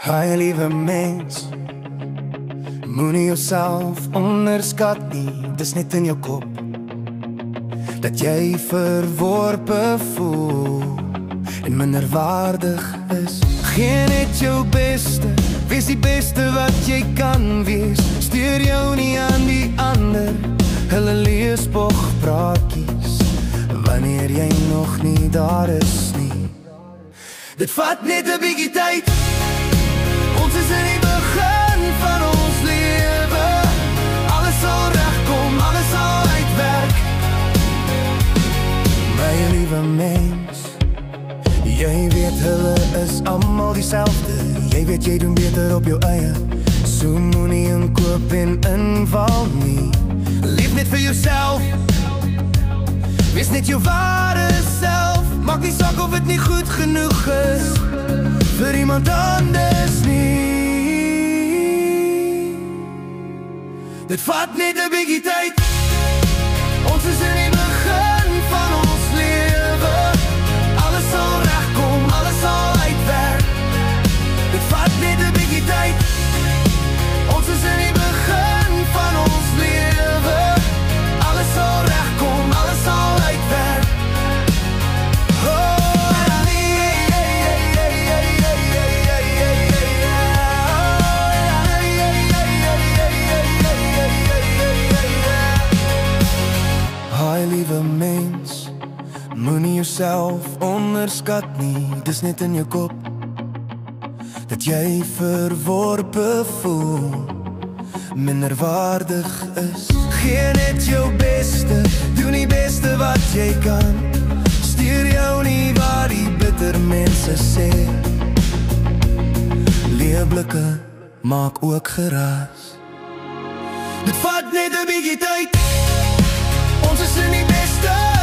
Hi liewe mens, moenie jouself onderskat nie. Dis net in jou kop dat jy verworpe voel en minderwaardig is. Gee net jou beste, wees die beste wat jy kan wees. Stuur jou nie aan die ander, hulle lees praatjies wanneer jy nog nie daar is nie. Dit vat net 'n bietjie tyd. Ons is in die begin van ons lewe. Alles sal regkom, alles sal uitwerk. My liewe mens, jy weet hulle is almal dieselfde. Jy weet jy doen beter op jou eie. So moenie inkoop en inval nie. Leef net vir jouself. Wees net jou ware self. Maak nie saak of het nie goed genoeg is vir iemand anders nie. Dit vat net 'n bietjie tyd. Ons is in die begin van ons lewe. Alles sal regkom, alles sal uitwerk. Dit vat net 'n bietjie tyd. Ons is in die begin van ons lewe. Alles sal regkom, alles sal uitwerk. Liewe mens, moenie jouself onderskat nie. Dis net in jou kop dat jy verworpe voel, minderwaardig is. Gee net jou beste, doen die beste wat jy kan. Stuur jou nie waar die bitter mense sê. Leerblikke maak ook geraas. Dit vat net 'n bietjie tyd. Ons is in die beste